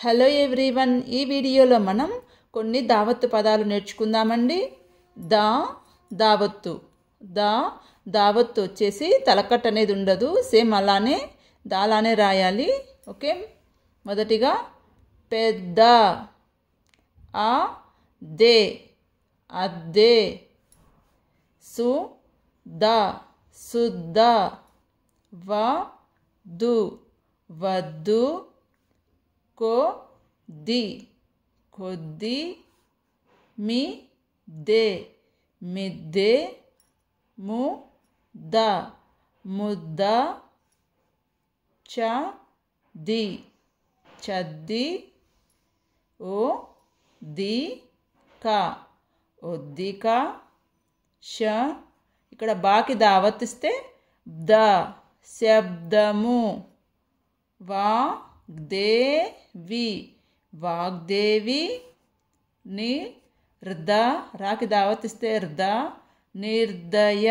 Hello everyone, ఈ వీడియోలో మనం కొన్ని దావత్తు పదాలు నేర్చుకుందామండి. దావత్తు దావత్తు వచ్చేసి తలకట్ అనేది ఉండదు, సేమ్ అలానే దాలానే రాయాలి. ఓకే, మొదటిగా పెద్ద, దే అద్దే, శుద్ధ, వద్దు, కొద్ది, మిద్దె, ముద్ద, చద్ది, ఒద్దిక, ఇక్కడ బాకి దావత్తిస్తే శబ్దము, వాగ్దేవి, రాకి దావత్తిస్తే నిర్దయ,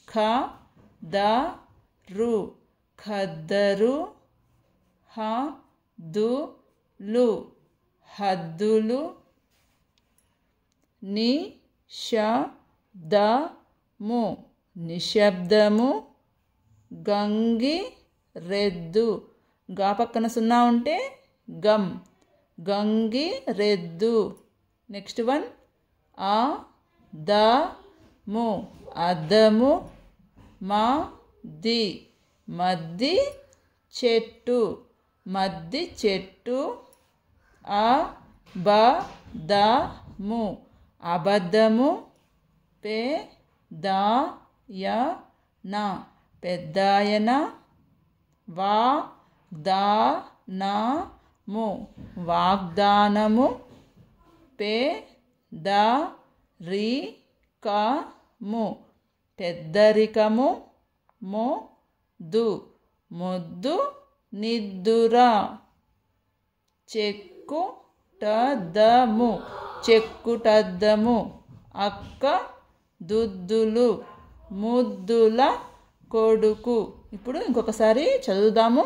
ఖద్దరు, హద్దులు, నిశ్శబ్దము, గంగిరెద్దు, గా పక్కన సున్నా ఉంటే గంగిరెద్దు. నెక్స్ట్ వన్ అద్దము, మద్ది చెట్టు, అబద్ధము, పెద్దాయన, వాగ్దానము, పెద్దరికము, మొద్దు, నిద్దుర, చెక్కుటద్దము, అక్క దుద్దులు, ముద్దుల కొడుకు. ఇప్పుడు ఇంకొకసారి చదువుదాము.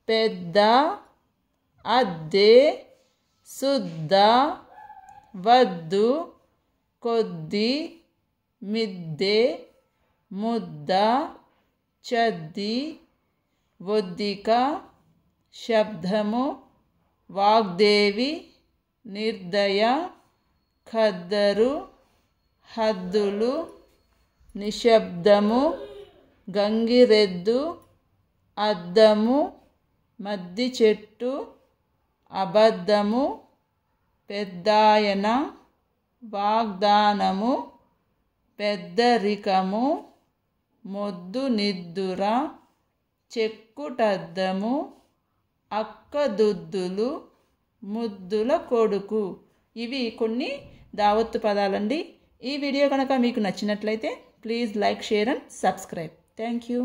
పెద్ద, అద్దె, శుద్ధ, వద్దు, కొద్ది, మిద్దె, ముద్ద, చద్ది, ఒద్దిక, శబ్దము, వాగ్దేవి, నిర్దయ, ఖద్దరు, హద్దులు, నిశ్శబ్దము, గంగిరెద్దు, అద్దము, మద్ది చెట్టు, అబద్ధము, పెద్దాయన, వాగ్దానము, పెద్దరికము, మొద్దు నిద్దుర, చెక్కుటద్దము, అక్కదుద్దులు, ముద్దుల కొడుకు. ఇవి కొన్ని దావత్తు పదాలండి. ఈ వీడియో కనుక మీకు నచ్చినట్లయితే please like, share and subscribe. Thank you.